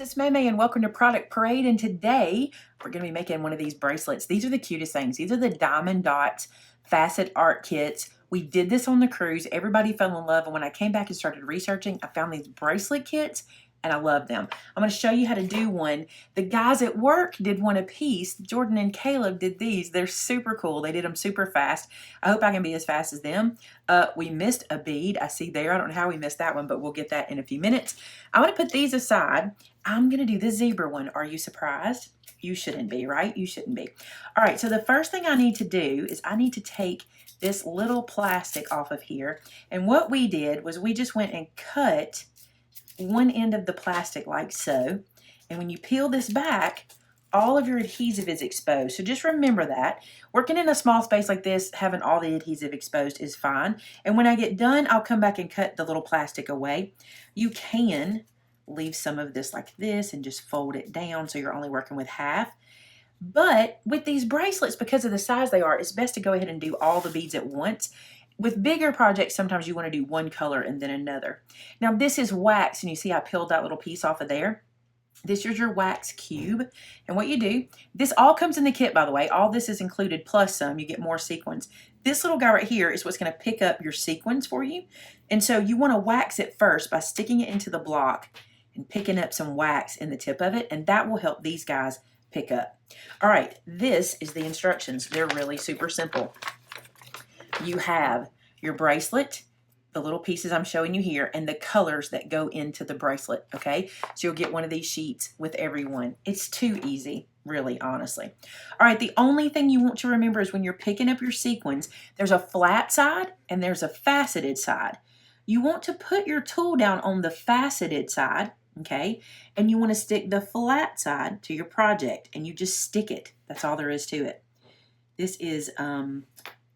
it's Maymay and welcome to Product Parade, and today we're going to be making one of these bracelets. These are the cutest things. These are the Diamond Dotz Facet Art Kits. We did this on the cruise. Everybody fell in love, and when I came back and started researching, I found these bracelet kits and I love them. I'm going to show you how to do one. The guys at work did one a piece. Jordan and Caleb did these. They're super cool. They did them super fast. I hope I can be as fast as them. We missed a bead. I see there. I don't know how we missed that one, but we'll get that in a few minutes. I'm going to put these aside. I'm going to do the zebra one. Are you surprised? You shouldn't be, right? You shouldn't be. All right, so the first thing I need to do is I need to take this little plastic off of here. And what we did was we just went and cut one end of the plastic like so. And when you peel this back, all of your adhesive is exposed. So just remember that. Working in a small space like this, having all the adhesive exposed is fine. And when I get done, I'll come back and cut the little plastic away. You can leave some of this like this and just fold it down so you're only working with half. But with these bracelets, because of the size they are, it's best to go ahead and do all the beads at once. With bigger projects, sometimes you want to do one color and then another. Now this is wax, and you see I peeled that little piece off of there. This is your wax cube, and what you do, this all comes in the kit, by the way. All this is included plus some. You get more sequins. This little guy right here is what's going to pick up your sequins for you, and so you want to wax it first by sticking it into the block and picking up some wax in the tip of it, and that will help these guys pick up. All right, this is the instructions. They're really super simple. You have your bracelet, the little pieces I'm showing you here, and the colors that go into the bracelet, okay? So you'll get one of these sheets with every one. It's too easy, really, honestly. All right, the only thing you want to remember is when you're picking up your sequins, there's a flat side and there's a faceted side. You want to put your tool down on the faceted side, okay? And you want to stick the flat side to your project, and you just stick it. That's all there is to it. This is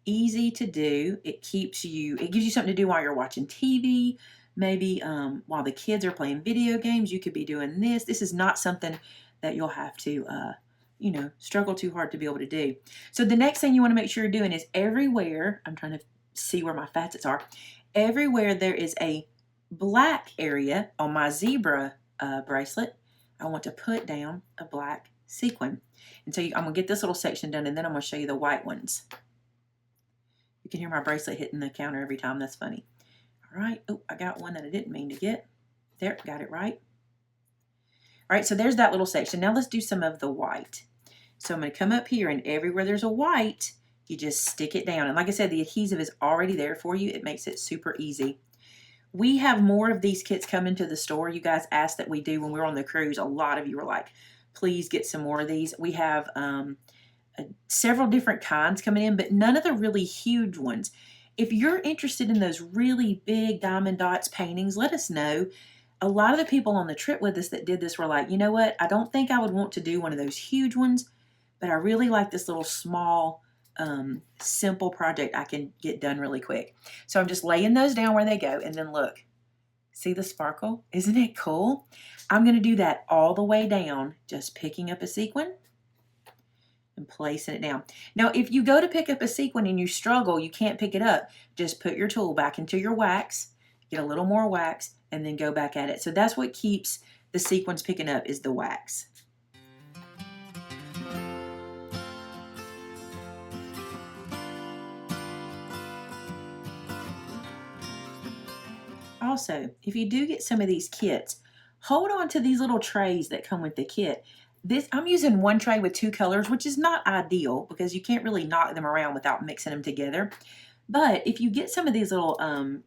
easy to do. It gives you something to do while you're watching TV, maybe while the kids are playing video games. You could be doing this. This is not something that you'll have to struggle too hard to be able to do. So the next thing you want to make sure you're doing is everywhere, I'm trying to see where my facets are, everywhere there is a black area on my zebra bracelet, I want to put down a black sequin. And so I'm going to get this little section done, and then I'm going to show you the white ones. You can hear my bracelet hitting the counter every time. That's funny. All right. Oh, I got one that I didn't mean to get. There, got it right. All right, so there's that little section. Now let's do some of the white. So I'm going to come up here, and everywhere there's a white, you just stick it down. And like I said, the adhesive is already there for you. It makes it super easy. We have more of these kits coming to the store. You guys asked that we do when we were on the cruise. A lot of you were like, please get some more of these. We have several different kinds coming in, but none of the really huge ones. If you're interested in those really big Diamond Dotz paintings, let us know. A lot of the people on the trip with us that did this were like, you know what, I don't think I would want to do one of those huge ones, but I really like this little small, simple project I can get done really quick. So I'm just laying those down where they go, and then look, see the sparkle? Isn't it cool? I'm going to do that all the way down, just picking up a sequin and placing it down. Now, if you go to pick up a sequin and you struggle, you can't pick it up, just put your tool back into your wax, get a little more wax, and then go back at it. So that's what keeps the sequins picking up, is the wax. Also, if you do get some of these kits, hold on to these little trays that come with the kit. I'm using one tray with two colors, which is not ideal because you can't really knock them around without mixing them together. But if you get some of these little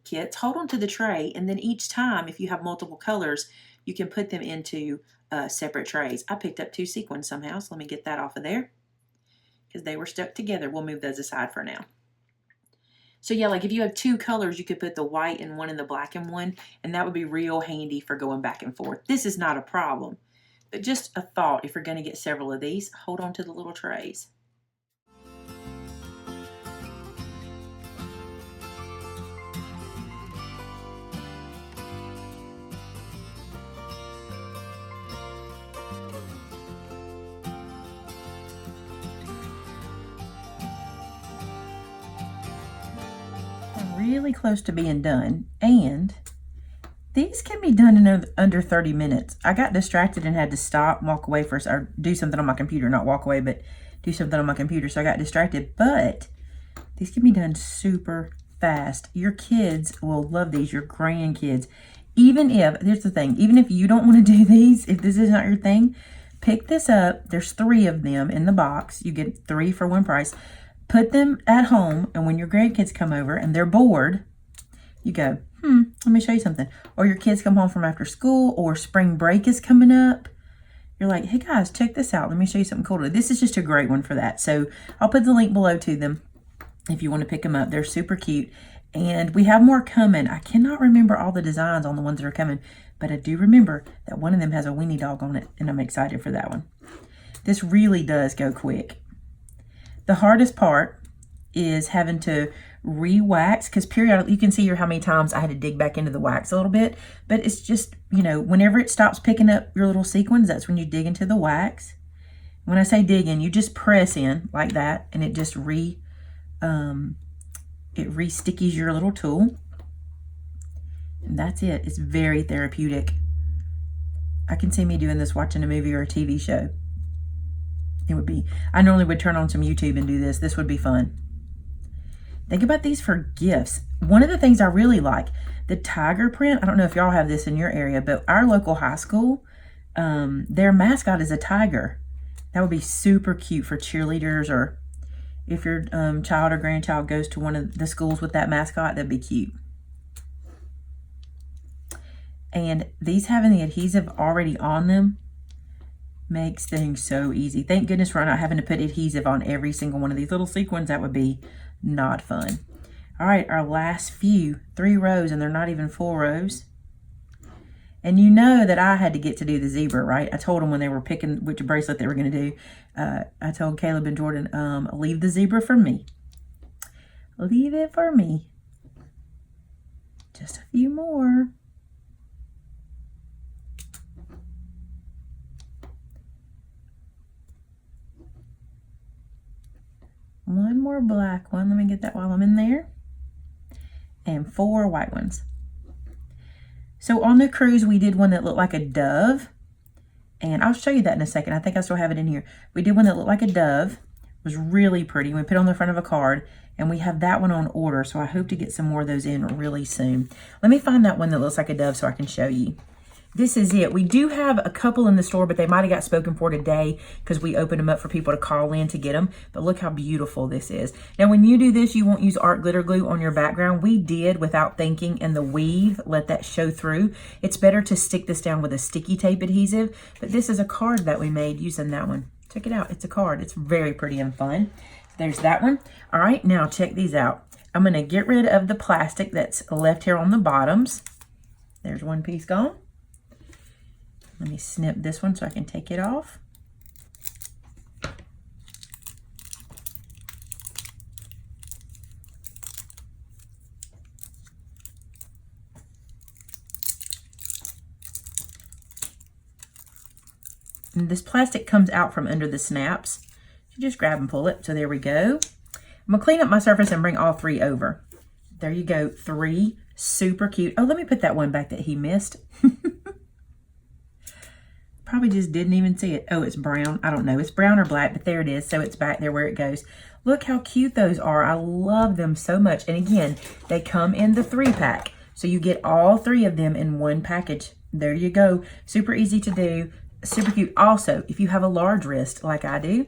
kits, hold on to the tray, and then each time, if you have multiple colors, you can put them into separate trays. I picked up two sequins somehow, so let me get that off of there because they were stuck together. We'll move those aside for now. So yeah, like if you have two colors, you could put the white in one and the black in one, and that would be real handy for going back and forth. This is not a problem. But just a thought, if you're going to get several of these, hold on to the little trays. I'm really close to being done, and These can be done in under 30 minutes. I got distracted and had to stop, walk away first, or do something on my computer, not walk away, but do something on my computer. So I got distracted, but these can be done super fast. Your kids will love these, your grandkids. Even if, here's the thing, even if you don't want to do these, if this is not your thing, pick this up. There's 3 of them in the box. You get 3 for one price. Put them at home, and when your grandkids come over and they're bored, you go, let me show you something. Or your kids come home from after school, or spring break is coming up. You're like, hey guys, check this out. Let me show you something cool to do. This is just a great one for that. So I'll put the link below to them if you want to pick them up. They're super cute. And we have more coming. I cannot remember all the designs on the ones that are coming, but I do remember that one of them has a weenie dog on it, and I'm excited for that one. This really does go quick. The hardest part is having to re-wax, because periodically, you can see here how many times I had to dig back into the wax a little bit, but it's just, you know, whenever it stops picking up your little sequins, that's when you dig into the wax. When I say dig in, you just press in like that, and it just re-stickies your little tool. And that's it. It's very therapeutic. I can see me doing this watching a movie or a TV show. It would be, I normally would turn on some YouTube and do this. This would be fun. Think about these for gifts. One of the things I really like, the tiger print. I don't know if y'all have this in your area, but our local high school, their mascot is a tiger. That would be super cute for cheerleaders, or if your child or grandchild goes to one of the schools with that mascot, that'd be cute. And these having the adhesive already on them makes things so easy. Thank goodness we're not having to put adhesive on every single one of these little sequins. That would be not fun. All right, our last few, 3 rows, and they're not even full rows. And you know that I had to get to do the zebra, right? I told them when they were picking which bracelet they were going to do. I told Caleb and Jordan, leave the zebra for me. Leave it for me. Just a few more. One more black one. Let me get that while I'm in there. And 4 white ones. So on the cruise, we did one that looked like a dove. And I'll show you that in a second. I think I still have it in here. We did one that looked like a dove. It was really pretty. We put it on the front of a card. And we have that one on order. So I hope to get some more of those in really soon. Let me find that one that looks like a dove so I can show you. This is it. We do have a couple in the store, but they might have got spoken for today because we opened them up for people to call in to get them. But look how beautiful this is. Now, when you do this, you won't use art glitter glue on your background. We did without thinking, and the weave, let that show through. It's better to stick this down with a sticky tape adhesive, but this is a card that we made using that one. Check it out. It's a card. It's very pretty and fun. There's that one. All right, now check these out. I'm going to get rid of the plastic that's left here on the bottoms. There's one piece gone. Let me snip this one so I can take it off. And this plastic comes out from under the snaps. You just grab and pull it. So there we go. I'm gonna clean up my surface and bring all 3 over. There you go, 3 super cute. Oh, let me put that one back that he missed. Probably just didn't even see it. Oh, it's brown. I don't know. It's brown or black, but there it is. So it's back there where it goes. Look how cute those are. I love them so much. And again, they come in the 3-pack. So you get all 3 of them in one package. There you go. Super easy to do. Super cute. Also, if you have a large wrist like I do,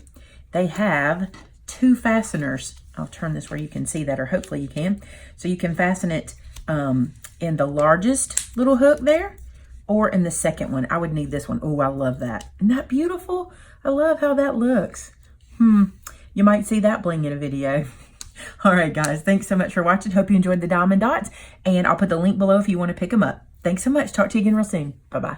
they have 2 fasteners. I'll turn this where you can see that, or hopefully you can. So you can fasten it in the largest little hook there, or in the second one. I would need this one. Oh, I love that. Isn't that beautiful? I love how that looks. You might see that bling in a video. All right, guys. Thanks so much for watching. Hope you enjoyed the diamond dots. And I'll put the link below if you want to pick them up. Thanks so much. Talk to you again real soon. Bye-bye.